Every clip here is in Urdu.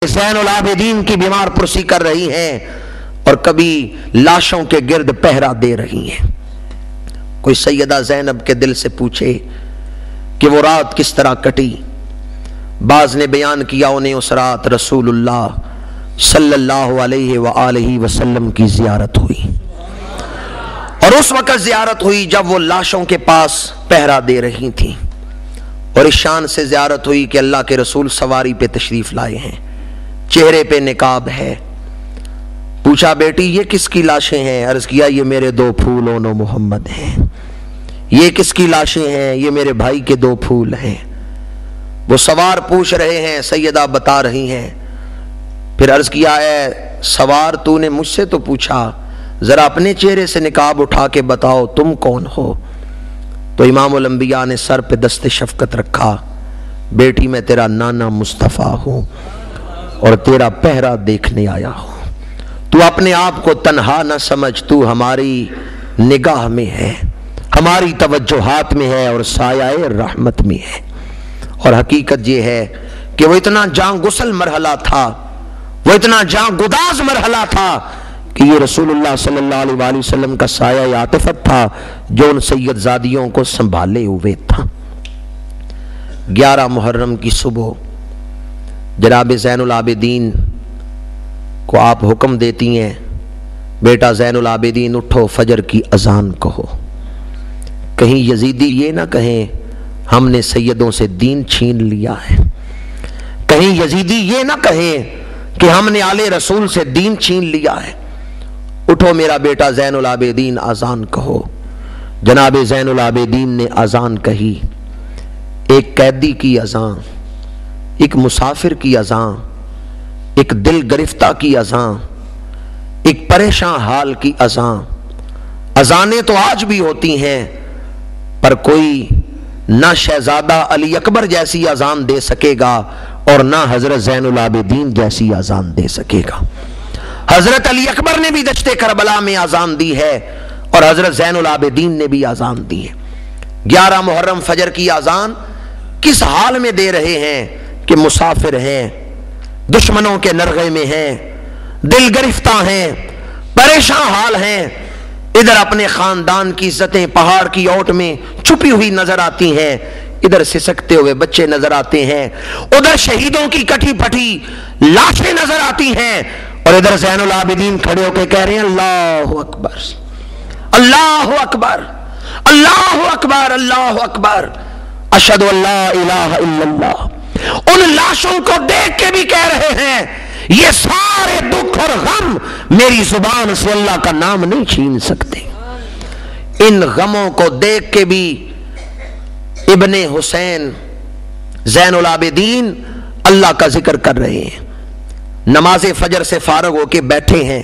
زین العابدین کی بیمار پرسی کر رہی ہیں اور کبھی لاشوں کے گرد پہرا دے رہی ہیں۔ کوئی سیدہ زینب کے دل سے پوچھے کہ وہ رات کس طرح کٹی، بعض نے بیان کیا انہیں اس رات رسول اللہ صلی اللہ علیہ وآلہ وسلم کی زیارت ہوئی، اور اس وقت زیارت ہوئی جب وہ لاشوں کے پاس پہرا دے رہی تھیں، اور اس شان سے زیارت ہوئی کہ اللہ کے رسول سواری پہ تشریف لائے ہیں، چہرے پہ نقاب ہے۔ پوچھا بیٹی یہ کس کی لاشیں ہیں؟ عرض کیا یہ میرے دو پھول اون و محمد ہیں۔ یہ کس کی لاشیں ہیں؟ یہ میرے بھائی کے دو پھول ہیں۔ وہ سوار پوچھ رہے ہیں، سیدہ بتا رہی ہیں۔ پھر عرض کیا اے سوار تو نے مجھ سے تو پوچھا، ذرا اپنے چہرے سے نقاب اٹھا کے بتاؤ تم کون ہو؟ تو امام الانبیاء نے سر پہ دست شفقت رکھا، بیٹی میں تیرا نانا مصطفیٰ ہوں اور تیرا پہرا دیکھنے آیا ہوں۔ تو اپنے آپ کو تنہا نہ سمجھ، تو ہماری نگاہ میں ہے، ہماری توجہات میں ہے اور سایہ رحمت میں ہے۔ اور حقیقت یہ ہے کہ وہ اتنا جاں گسل مرحلہ تھا، وہ اتنا جاں گداز مرحلہ تھا کہ یہ رسول اللہ صلی اللہ علیہ وآلہ وسلم کا سایہ عاطفت تھا جو ان سید زادیوں کو سنبھالے ہوئے تھا۔ 11 محرم کی صبح جناب زین العابدین کو آپ حکم دیتی ہیں، بیٹا زین العابدین اٹھو فجر کی اذان کہو۔ کہیں یزیدی یہ نہ کہیں ہم نے سیدوں سے دین چھین لیا ہے، کہیں یزیدی یہ نہ کہیں کہ ہم نے آل رسول سے دین چھین لیا ہے۔ اٹھو میرا بیٹا زین العابدین اذان کہو۔ جناب زین العابدین نے اذان کہی، ایک قیدی کی اذان، ایک مسافر کی اذان، ایک دل گرفتہ کی اذان، ایک پریشان حال کی اذان۔ اذانیں تو آج بھی ہوتی ہیں پر کوئی نہ شہزادہ علی اکبر جیسی اذان دے سکے گا اور نہ حضرت زین العابدین جیسی اذان دے سکے گا۔ حضرت علی اکبر نے بھی دشت کربلا میں اذان دی ہے اور حضرت زین العابدین نے بھی اذان دی ہے۔ 11 محرم فجر کی اذان کس حال میں دے رہے ہیں کہ مسافر ہیں، دشمنوں کے نرغے میں ہیں، دل گرفتہ ہیں، پریشان حال ہیں، ادھر اپنے خاندان کی عزتیں پہاڑ کی اوٹ میں چھپی ہوئی نظر آتی ہیں، ادھر سسکتے ہوئے بچے نظر آتے ہیں، ادھر شہیدوں کی کٹی پھٹی لاشیں نظر آتی ہیں، اور ادھر زین العابدین کھڑے ہو کے کہہ رہے ہیں اللہ اکبر اللہ اکبر اللہ اکبر اللہ اکبر اشہد ان لا الہ الا اللہ۔ ان لاشوں کو دیکھ کے بھی کہہ رہے ہیں یہ سارے دکھ اور غم میری زبان سے اللہ کا نام نہیں چھین سکتے۔ ان غموں کو دیکھ کے بھی ابن حسین زین العابدین اللہ کا ذکر کر رہے ہیں۔ نماز فجر سے فارغ ہو کے بیٹھے ہیں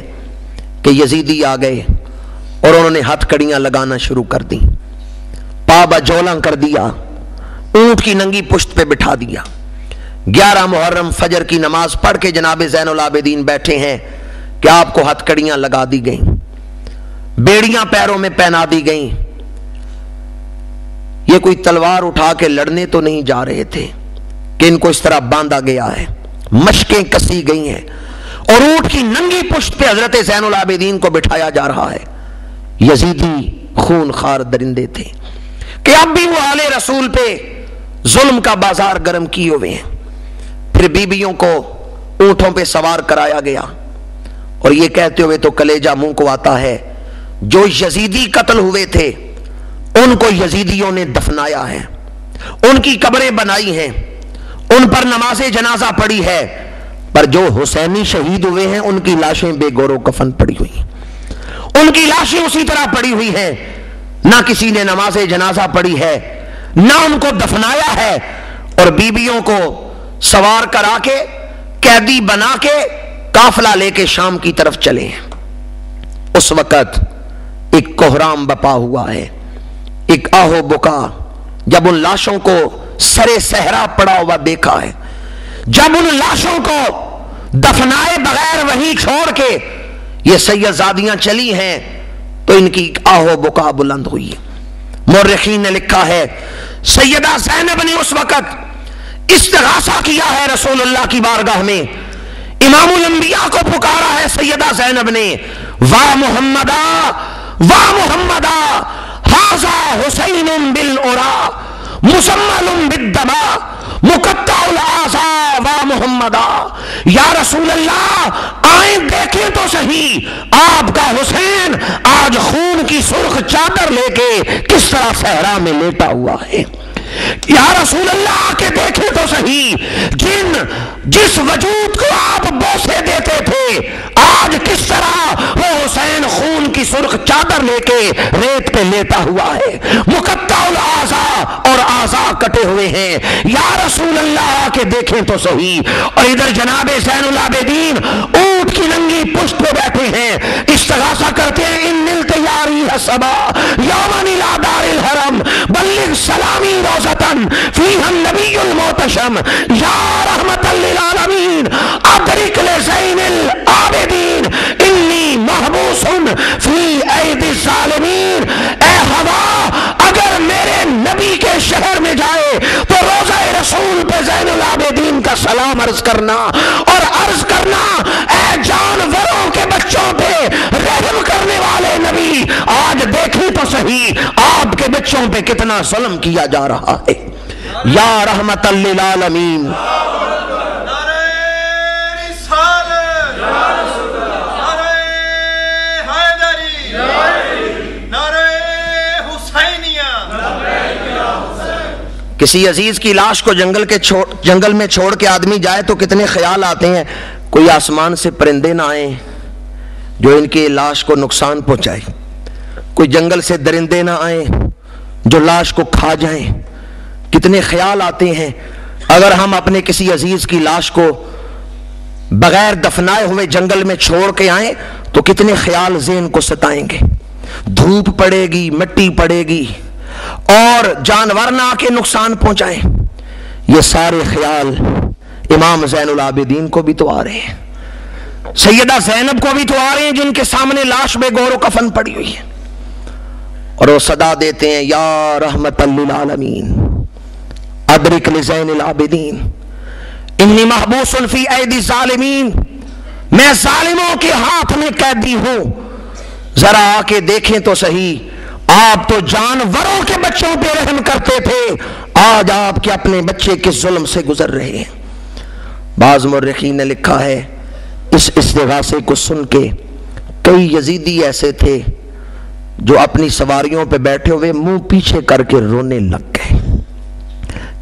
کہ یزیدی آ گئے اور انہوں نے ہتھ کڑیاں لگانا شروع کر دی، پا بجولاں کر دیا، اونٹ کی ننگی پشت پہ بٹھا دیا۔ 11 محرم فجر کی نماز پڑھ کے جناب زین العابدین بیٹھے ہیں کہ آپ کو ہتھ کڑیاں لگا دی گئیں، بیڑیاں پیروں میں پہنا دی گئیں۔ یہ کوئی تلوار اٹھا کے لڑنے تو نہیں جا رہے تھے کہ ان کو اس طرح باندھا گیا ہے، مشقیں کسی گئی ہیں اور اونٹ کی ننگی پشت پہ حضرت زین العابدین کو بٹھایا جا رہا ہے۔ یزیدی خون خار درندے تھے کہ اب بھی وہ آل رسول پہ ظلم کا بازار گرم کیے ہوئے ہیں۔ پھر بیویوں کو اونٹوں پہ سوار کرایا گیا اور یہ کہتے ہوئے تو کلیجہ منہ کو آتا ہے جو یزیدی قتل ہوئے تھے ان کو یزیدیوں نے دفنایا ہے، ان کی قبریں بنائی ہیں، ان پر نماز جنازہ پڑی ہے، پر جو حسینی شہید ہوئے ہیں ان کی لاشیں بے گور و کفن پڑی ہوئی ہیں، ان کی لاشیں اسی طرح پڑی ہوئی ہیں، نہ کسی نے نماز جنازہ پڑھی ہے نہ ان کو دفنایا ہے، اور بیویوں کو سوار کرا کے قیدی بنا کے قافلہ لے کے شام کی طرف چلے ہیں۔ اس وقت ایک کوہرام بپا ہوا ہے، ایک آہو بکا جب ان لاشوں کو سرے صحرا پڑا ہوا دیکھا ہے، جب ان لاشوں کو دفنائے بغیر وہیں چھوڑ کے یہ سید زادیاں چلی ہیں تو ان کی آہو بکا بلند ہوئی۔ مورخین نے لکھا ہے سیدہ زینب نے اس وقت استغاثہ کیا ہے رسول اللہ کی بارگاہ میں امام الانبیاء کو پکارا ہے سیدہ زینب نے، واہ محمدا واہ محمدا ھذا حسین بالعرا مسمل بالدما مقطع الاعضاء واہ محمدا، یا رسول اللہ آئیں دیکھیں تو صحیح آپ کا حسین آج خون کی سرخ چادر لے کے کس طرح صحرا میں لیٹا ہوا ہے۔ یا رسول اللہ آ کے دیکھیں تو صحیح جس وجود کو آپ بوسے دیتے تھے آج کس طرح وہ حسین خون کی سرخ چادر لے کے ریت پہ لیٹا ہوا ہے، مقطع الاعضاء اور اعضاء کٹے ہوئے ہیں۔ یا رسول اللہ آ کے دیکھیں تو صحیح۔ اور ادھر جناب زین العابدین اونٹ کی ننگی پشت پہ بیٹھے ہیں، استغاثہ کرتے ہیں، ان نلت یاری حسبا یومن الى دار الحرم بلغ سلامی روزتن فیہا النبی المعتشم یا رحمت للعالمین ادرک لزین العابدین انی محبوس فی اید الظالمین۔ اے ہوا اگر میرے نبی کے شہر میں جائے تو روزہ رسول پہ زین العابدین کا سلام عرض کرنا اور عرض کرنا اے جانوروں کے بچوں پہ رحم کرنے والے نبی آج دیکھیں تو صحیح آپ کے بچوں پہ کتنا ظلم کیا جا رہا ہے۔ یا رحمت للعالمین۔ کسی عزیز کی لاش کو جنگل میں چھوڑ کے آدمی جائے تو کتنے خیال آتے ہیں، کوئی آسمان سے پرندے نہ آئیں جو ان کی لاش کو نقصان پہنچائے، کوئی جنگل سے درندے نہ آئیں جو لاش کو کھا جائیں، کتنے خیال آتے ہیں۔ اگر ہم اپنے کسی عزیز کی لاش کو بغیر دفنائے ہوئے جنگل میں چھوڑ کے آئیں تو کتنے خیال ذہن کو ستائیں گے، دھوپ پڑے گی، مٹی پڑے گی اور جانور نہ آ کے نقصان پہنچائیں۔ یہ سارے خیال امام زین العابدین کو بھی تو آ رہے ہیں، سیدہ زینب کو بھی تو آ رہے ہیں جن کے سامنے لاش بے گور و کفن پڑی ہوئی ہے، اور وہ صدا دیتے ہیں یا رحمت للعالمین ادرک لزین العابدین انی محبوس فی ایدی الظالمین، میں ظالموں کے ہاتھ میں قیدی ہوں، ذرا آ کے دیکھیں تو صحیح آپ تو جانوروں کے بچوں پہ رحم کرتے تھے، آج آپ کے اپنے بچے کس ظلم سے گزر رہے ہیں۔ بعض مورخین نے لکھا ہے اس استغاثے کو سن کے کئی یزیدی ایسے تھے جو اپنی سواریوں پہ بیٹھے ہوئے منہ پیچھے کر کے رونے لگ گئے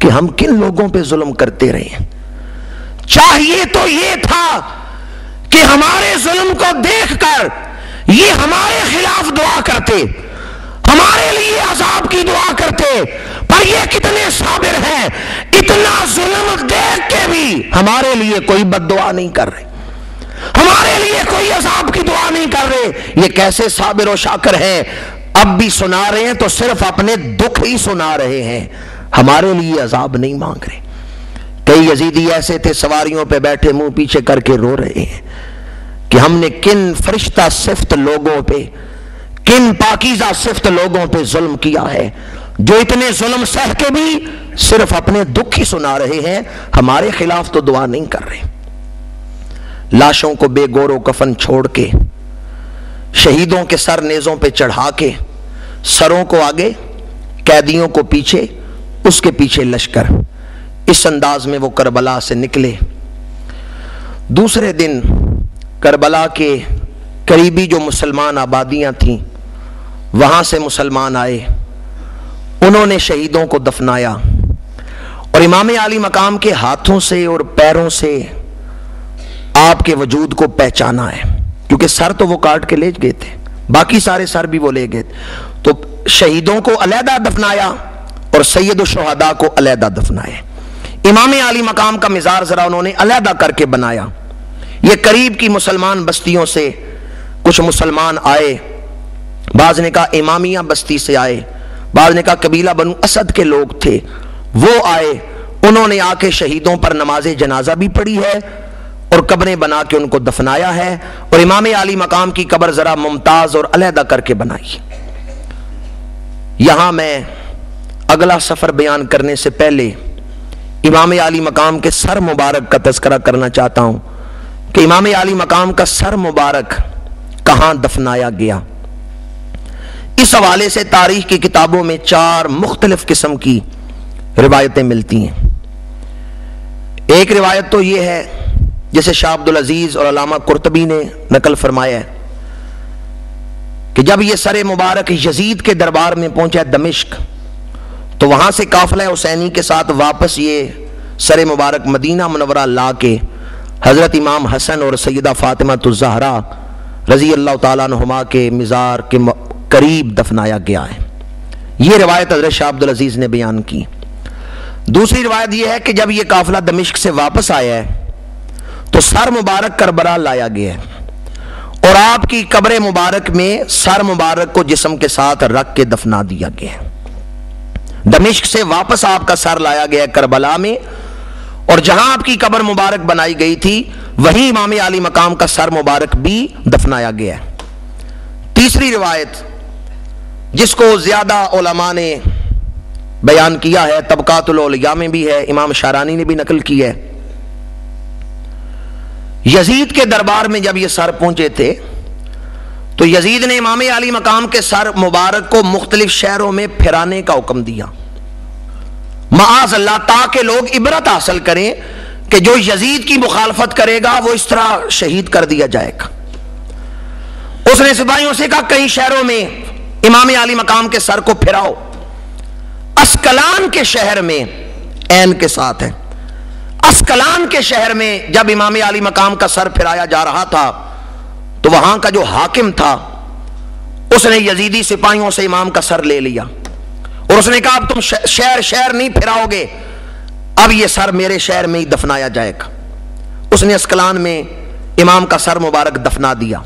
کہ ہم کن لوگوں پہ ظلم کرتے رہے ہیں۔ چاہیے تو یہ تھا کہ ہمارے ظلم کو دیکھ کر یہ ہمارے خلاف دعا کرتے، ہمارے لیے عذاب کی دعا کرتے، پر یہ کتنے صابر ہیں، اتنا ظلم دیکھ کے بھی ہمارے لیے کوئی بد دعا نہیں کر رہے، ہمارے لیے کوئی عذاب کی دعا نہیں کر رہے۔ یہ کیسے صابر و شاکر ہیں، اب بھی سنا رہے ہیں تو صرف اپنے دکھ ہی سنا رہے ہیں، ہمارے لیے عذاب نہیں مانگ رہے۔ کئی یزیدی ایسے تھے سواریوں پہ بیٹھے منہ پیچھے کر کے رو رہے ہیں کہ ہم نے کن فرشتہ صفت لوگوں پہ، کن پاکیزہ صفت لوگوں پہ ظلم کیا ہے، جو اتنے ظلم سہ کے بھی صرف اپنے دکھ ہی سنا رہے ہیں، ہمارے خلاف تو دعا نہیں کر رہے۔ لاشوں کو بے گور و کفن چھوڑ کے، شہیدوں کے سر نیزوں پہ چڑھا کے، سروں کو آگے، قیدیوں کو پیچھے، اس کے پیچھے لشکر، اس انداز میں وہ کربلا سے نکلے۔ دوسرے دن کربلا کے قریبی جو مسلمان آبادیاں تھیں وہاں سے مسلمان آئے، انہوں نے شہیدوں کو دفنایا اور امام عالی مقام کے ہاتھوں سے اور پیروں سے آپ کے وجود کو پہچانا ہے، کیونکہ سر تو وہ کاٹ کے لے گئے تھے، باقی سارے سر بھی وہ لے گئے، تو شہیدوں کو علیحدہ دفنایا اور سید الشہداء کو علیحدہ دفنایا۔ امام عالی مقام کا مزار ذرا انہوں نے علیحدہ کر کے بنایا۔ یہ قریب کی مسلمان بستیوں سے کچھ مسلمان آئے، بعض نے کہا امامیہ بستی سے آئے، بعض نے کہا قبیلہ بنو اسد کے لوگ تھے، وہ آئے، انہوں نے آ کے شہیدوں پر نماز جنازہ بھی پڑھی ہے اور قبریں بنا کے ان کو دفنایا ہے، اور امام عالی مقام کی قبر ذرا ممتاز اور علیحدہ کر کے بنائی۔ یہاں میں اگلا سفر بیان کرنے سے پہلے امام عالی مقام کے سر مبارک کا تذکرہ کرنا چاہتا ہوں کہ امام عالی مقام کا سر مبارک کہاں دفنایا گیا، اس حوالے سے تاریخ کی کتابوں میں 4 مختلف قسم کی روایتیں ملتی ہیں۔ ایک روایت تو یہ ہے جسے شاہ عبدالعزیز اور علامہ قرطبی نے نقل فرمایا ہے کہ جب یہ سر مبارک یزید کے دربار میں پہنچا دمشق تو وہاں سے قافلہ حسینی کے ساتھ واپس یہ سر مبارک مدینہ منورہ لا کے حضرت امام حسن اور سیدہ فاطمہ الزہرا رضی اللہ تعالیٰ عنہما کے مزار کے قریب دفنایا گیا ہے۔ یہ روایت حضرت شاہ عبدالعزیز نے بیان کی۔ دوسری روایت یہ ہے کہ جب یہ قافلہ دمشق سے واپس آیا ہے تو سر مبارک کربلا لایا گیا ہے اور آپ کی قبر مبارک میں سر مبارک کو جسم کے ساتھ رکھ کے دفنا دیا گیا ہے۔ دمشق سے واپس آپ کا سر لایا گیا کربلا میں، اور جہاں آپ کی قبر مبارک بنائی گئی تھی وہیں امام عالی مقام کا سر مبارک بھی دفنایا گیا ہے۔ تیسری روایت جس کو زیادہ علماء نے بیان کیا ہے، طبقات الاولیاء میں بھی ہے، امام شارانی نے بھی نقل کی ہے، یزید کے دربار میں جب یہ سر پہنچے تھے تو یزید نے امام عالی مقام کے سر مبارک کو مختلف شہروں میں پھرانے کا حکم دیا، معاذ اللہ، تاکہ لوگ عبرت حاصل کریں کہ جو یزید کی مخالفت کرے گا وہ اس طرح شہید کر دیا جائے گا۔ اس نے سپاہیوں سے کہا کئی شہروں میں امام عالی مقام کے سر کو پھراؤ۔ اسکلان کے شہر میں، عین کے ساتھ ہے، اسکلان کے شہر میں جب امام عالی مقام کا سر پھرایا جا رہا تھا تو وہاں کا جو حاکم تھا اس نے یزیدی سپاہیوں سے امام کا سر لے لیا اور اس نے کہا اب تم شہر شہر نہیں پھراؤ گے، اب یہ سر میرے شہر میں ہی دفنایا جائے گا۔ اس نے اسکلان میں امام کا سر مبارک دفنا دیا۔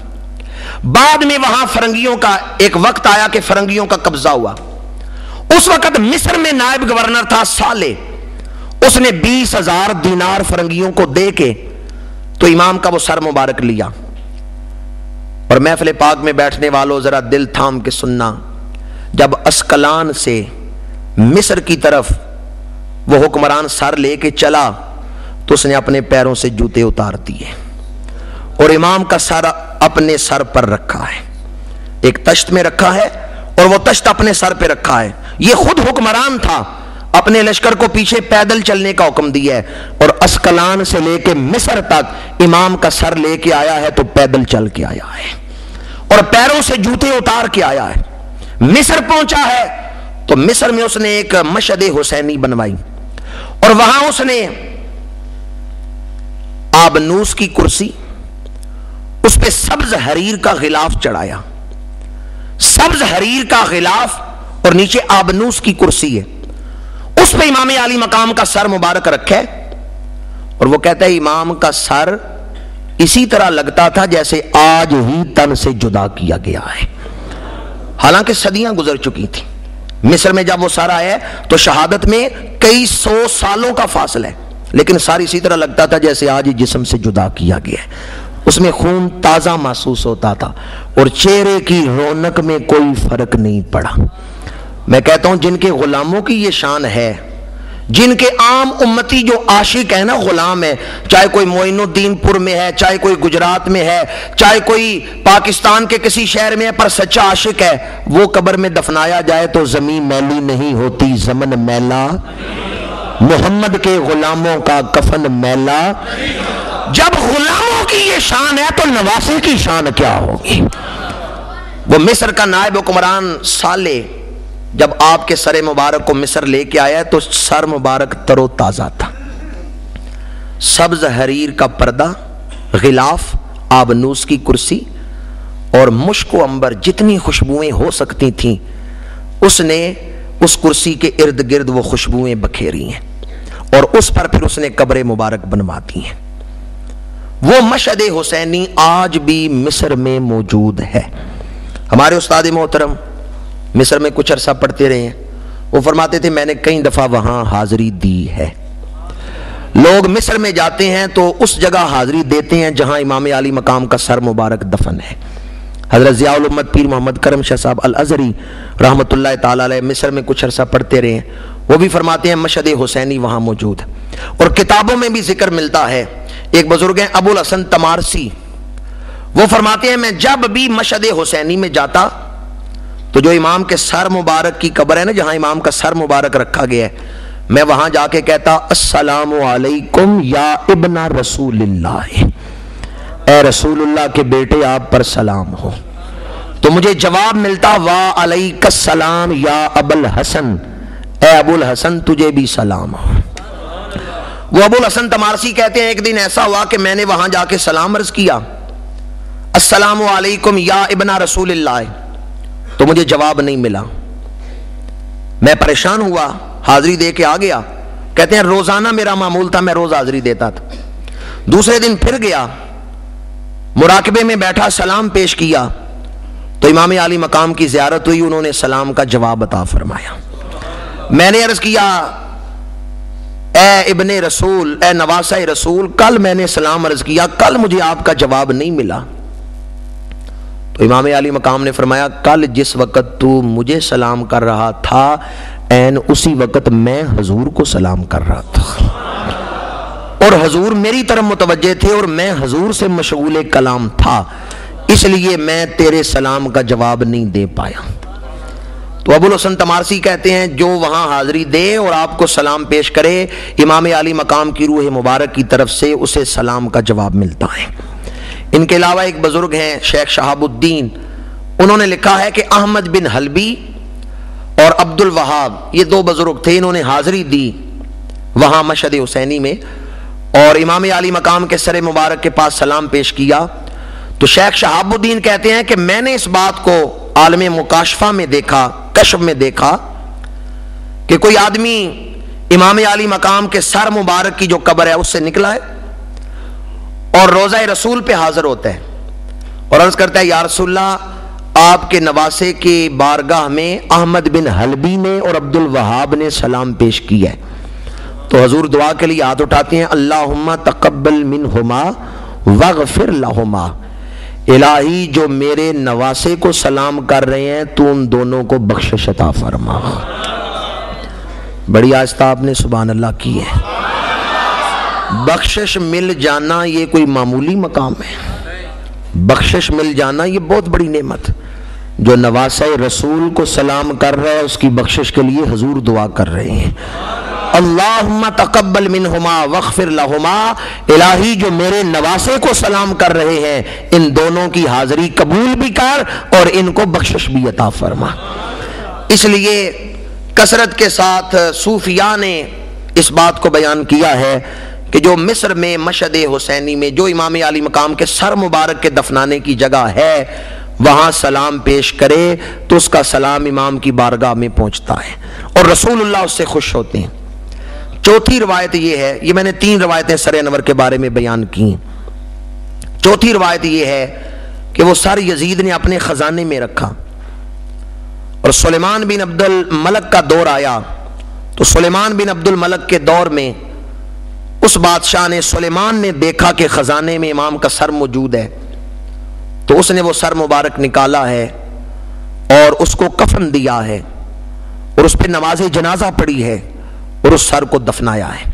بعد میں وہاں فرنگیوں کا ایک وقت آیا کہ فرنگیوں کا قبضہ ہوا۔ اس وقت مصر میں نائب گورنر تھا صالح، اس نے 20,000 دینار فرنگیوں کو دے کے تو امام کا وہ سر مبارک لیا۔ اور محفل پاک میں بیٹھنے والوں ذرا دل تھام کے سننا، جب اسکلان سے مصر کی طرف وہ حکمران سر لے کے چلا تو اس نے اپنے پیروں سے جوتے اتار دیے اور امام کا سر اپنے سر پر رکھا ہے، ایک تشت میں رکھا ہے اور وہ تشت اپنے سر پہ رکھا ہے۔ یہ خود حکمران تھا، اپنے لشکر کو پیچھے پیدل چلنے کا حکم دیا ہے اور اسکلان سے لے کے مصر تک امام کا سر لے کے آیا ہے تو پیدل چل کے آیا ہے اور پیروں سے جوتے اتار کے آیا ہے۔ مصر پہنچا ہے تو مصر میں اس نے ایک مشہد حسینی بنوائی اور وہاں اس نے آبنوس کی کرسی، اس پہ سبز حریر کا غلاف چڑھایا، سبز حریر کا غلاف اور نیچے آبنوس کی کرسی ہے، اس پہ امام عالی مقام کا سر مبارک رکھے اور وہ کہتا ہے امام کا سر اسی طرح لگتا تھا جیسے آج ہی تن سے جدا کیا گیا ہے، حالانکہ صدیاں گزر چکی تھی۔ مصر میں جب وہ سر آیا تو شہادت میں کئی 100 سالوں کا فاصلہ ہے، لیکن سر اسی طرح لگتا تھا جیسے آج ہی جسم سے جدا کیا گیا ہے، اس میں خون تازہ محسوس ہوتا تھا اور چہرے کی رونق میں کوئی فرق نہیں پڑا۔ میں کہتا ہوں جن کے غلاموں کی یہ شان ہے، جن کے عام امتی جو عاشق ہے نا، غلام ہے، چاہے کوئی معین الدین پور میں ہے، چاہے کوئی گجرات میں ہے، چاہے کوئی پاکستان کے کسی شہر میں ہے، پر سچا عاشق ہے، وہ قبر میں دفنایا جائے تو زمین میلی نہیں ہوتی، زمن میلا، محمد کے غلاموں کا کفن میلا۔ جب غلاموں کی یہ شان ہے تو نواسے کی شان کیا ہوگی؟ وہ مصر کا نائب حکمران صالح جب آپ کے سر مبارک کو مصر لے کے آیا تو سر مبارک تر و تازہ تھا، سبز حریر کا پردہ، غلاف، آبنوس کی کرسی اور مشک و عنبر جتنی خوشبوئیں ہو سکتی تھیں اس نے اس کرسی کے ارد گرد وہ خوشبوئیں بکھیری ہیں اور اس پر پھر اس نے قبر مبارک بنوا دی ہیں۔ وہ مشہد حسینی آج بھی مصر میں موجود ہے۔ ہمارے استاد محترم مصر میں کچھ عرصہ پڑھتے رہے ہیں، وہ فرماتے تھے میں نے کئی دفعہ وہاں حاضری دی ہے۔ لوگ مصر میں جاتے ہیں تو اس جگہ حاضری دیتے ہیں جہاں امام عالی مقام کا سر مبارک دفن ہے۔ حضرت ضیاء الامت پیر محمد کرم شاہ صاحب الازہری رحمۃ اللہ تعالی علیہ مصر میں کچھ عرصہ پڑھتے رہے ہیں، وہ بھی فرماتے ہیں مشہد حسینی وہاں موجود ہے۔ اور کتابوں میں بھی ذکر ملتا ہے ایک بزرگ ہیں ابو الحسن تمارسی، وہ فرماتے ہیں میں جب بھی مشہد حسینی میں جاتا تو جو امام کے سر مبارک کی قبر ہے نا، جہاں امام کا سر مبارک رکھا گیا ہے، میں وہاں جا کے کہتا السلام علیکم یا ابن رسول اللہ، اے رسول اللہ کے بیٹے آپ پر سلام ہو. تو مجھے جواب ملتا وعلیک السلام یا ابو الحسن، اے ابو الحسن تجھے بھی سلام ہو. وہ ابو الحسن تمارسی کہتے ہیں ایک دن ایسا ہوا کہ میں نے وہاں جا کے سلام عرض کیا السلام علیکم یا ابن رسول اللہ، تو مجھے جواب نہیں ملا. میں پریشان ہوا، حاضری دے کے آ گیا. کہتے ہیں روزانہ میرا معمول تھا، میں روز حاضری دیتا تھا. دوسرے دن پھر گیا، مراقبے میں بیٹھا، سلام پیش کیا تو امام عالی مقام کی زیارت ہوئی، انہوں نے سلام کا جواب عطا فرمایا. میں نے عرض کیا اے ابن رسول، اے نواسہ رسول، کل میں نے سلام عرض کیا، کل مجھے آپ کا جواب نہیں ملا. تو امام عالی مقام نے فرمایا کل جس وقت تو مجھے سلام کر رہا تھا عین اسی وقت میں حضور کو سلام کر رہا تھا، اور حضور میری طرف متوجہ تھے اور میں حضور سے مشغول کلام تھا، اس لیے میں تیرے سلام کا جواب نہیں دے پایا. تو ابو الحسن تمارسی کہتے ہیں جو وہاں حاضری دے اور آپ کو سلام پیش کرے، امام عالی مقام کی روح مبارک کی طرف سے اسے سلام کا جواب ملتا ہے. ان کے علاوہ ایک بزرگ ہیں شیخ شہاب الدین، انہوں نے لکھا ہے کہ احمد بن حلبی اور عبد الوہاب، یہ دو بزرگ تھے، انہوں نے حاضری دی وہاں مشہد حسینی میں اور امام عالی مقام کے سر مبارک کے پاس سلام پیش کیا. تو شیخ شہاب الدین کہتے ہیں کہ میں نے اس بات کو عالم مکاشفہ میں دیکھا، کشف میں دیکھا کہ کوئی آدمی امام عالی مقام کے سر مبارک کی جو قبر ہے اس سے نکلا ہے اور روضہ رسول پہ حاضر ہوتا ہے اور عرض کرتا ہے یا رسول اللہ آپ کے نواسے کی بارگاہ میں احمد بن حلبی نے اور عبد الوہاب نے سلام پیش کیا ہے. تو حضور دعا کے لیے ہاتھ اٹھاتے ہیں اللہم تقبل منہما واغفر لہما، الہی جو میرے نواسے کو سلام کر رہے ہیں تو ان دونوں کو بخشش عطا فرما. بڑی آہستہ آپ نے سبحان اللہ کی ہے. بخشش مل جانا یہ کوئی معمولی مقام ہے، بخشش مل جانا یہ بہت بڑی نعمت. جو نواسہ رسول کو سلام کر رہا ہے اس کی بخشش کے لیے حضور دعا کر رہے ہیں اللہم تقبل منہما واغفر لہما، الہی جو میرے نواسے کو سلام کر رہے ہیں ان دونوں کی حاضری قبول بھی کر اور ان کو بخشش بھی عطا فرما. اس لیے کثرت کے ساتھ صوفیاء نے اس بات کو بیان کیا ہے کہ جو مصر میں مشہد حسینی میں جو امام عالی مقام کے سر مبارک کے دفنانے کی جگہ ہے وہاں سلام پیش کرے تو اس کا سلام امام کی بارگاہ میں پہنچتا ہے اور رسول اللہ اس سے خوش ہوتے ہیں. چوتھی روایت یہ ہے، یہ میں نے 3 روایتیں سر انور کے بارے میں بیان کی. چوتھی روایت یہ ہے کہ وہ سر یزید نے اپنے خزانے میں رکھا اور سلیمان بن عبد الملک کا دور آیا تو سلیمان بن عبد الملک کے دور میں اس بادشاہ نے، سلیمان نے دیکھا کہ خزانے میں امام کا سر موجود ہے تو اس نے وہ سر مبارک نکالا ہے اور اس کو کفن دیا ہے اور اس پہ نماز جنازہ پڑھی ہے اور اس سر کو دفنایا ہے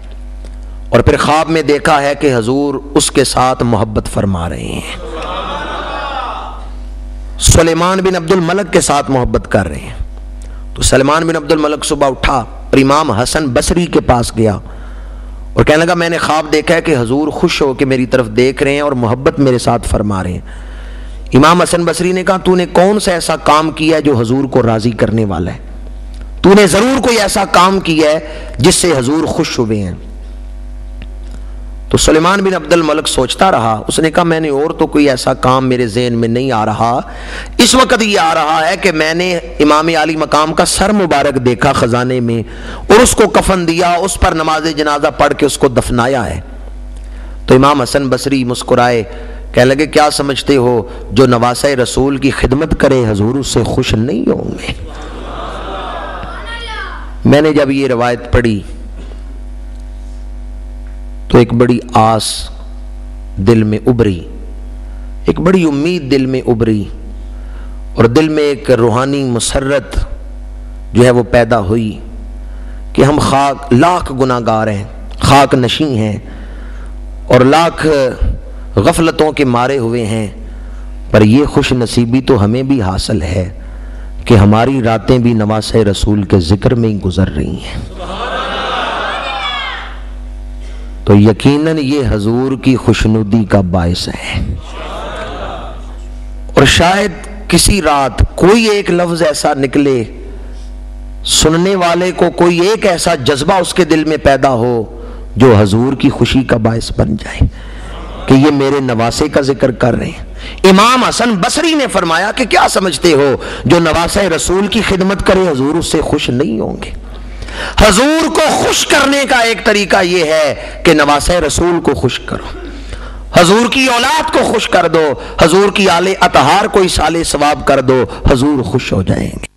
اور پھر خواب میں دیکھا ہے کہ حضور اس کے ساتھ محبت فرما رہے ہیں، سلیمان بن عبد الملک کے ساتھ محبت کر رہے ہیں. تو سلیمان بن عبد الملک صبح اٹھا اور امام حسن بصری کے پاس گیا اور کہنے لگا میں نے خواب دیکھا ہے کہ حضور خوش ہو کے میری طرف دیکھ رہے ہیں اور محبت میرے ساتھ فرما رہے ہیں. امام حسن بصری نے کہا تو نے کون سا ایسا کام کیا ہے جو حضور کو راضی کرنے والا ہے؟ تو نے ضرور کوئی ایسا کام کیا ہے جس سے حضور خوش ہوئے ہیں. تو سلیمان بن عبد الملک سوچتا رہا، اس نے کہا میں نے اور تو کوئی ایسا کام میرے ذہن میں نہیں آ رہا، اس وقت یہ آ رہا ہے کہ میں نے امام عالی مقام کا سر مبارک دیکھا خزانے میں اور اس کو کفن دیا، اس پر نماز جنازہ پڑھ کے اس کو دفنایا ہے. تو امام حسن بصری مسکرائے، کہنے لگے کیا سمجھتے ہو جو نواسہ رسول کی خدمت کرے حضور اس سے خوش نہیں ہوں گے؟ میں نے جب یہ روایت پڑھی تو ایک بڑی آس دل میں ابھری، ایک بڑی امید دل میں ابھری اور دل میں ایک روحانی مسرت جو ہے وہ پیدا ہوئی کہ ہم لاکھ گناہگار ہیں، خاک نشیں ہیں اور لاکھ غفلتوں کے مارے ہوئے ہیں، پر یہ خوش نصیبی تو ہمیں بھی حاصل ہے کہ ہماری راتیں بھی نواسۂ رسول کے ذکر میں ہی گزر رہی ہیں۔ تو یقیناً یہ حضور کی خوشنودی کا باعث ہے۔ اور شاید کسی رات کوئی ایک لفظ ایسا نکلے، سننے والے کو کوئی ایک ایسا جذبہ اس کے دل میں پیدا ہو جو حضور کی خوشی کا باعث بن جائے کہ یہ میرے نواسے کا ذکر کر رہے ہیں۔ امام حسن بصری نے فرمایا کہ کیا سمجھتے ہو، جو نواسہ رسول کی خدمت کرے حضور اس سے خوش نہیں ہوں گے؟ حضور کو خوش کرنے کا ایک طریقہ یہ ہے کہ نواسہ رسول کو خوش کرو، حضور کی اولاد کو خوش کر دو، حضور کی آل اطہار کو اصال ثواب کر دو، حضور خوش ہو جائیں گے۔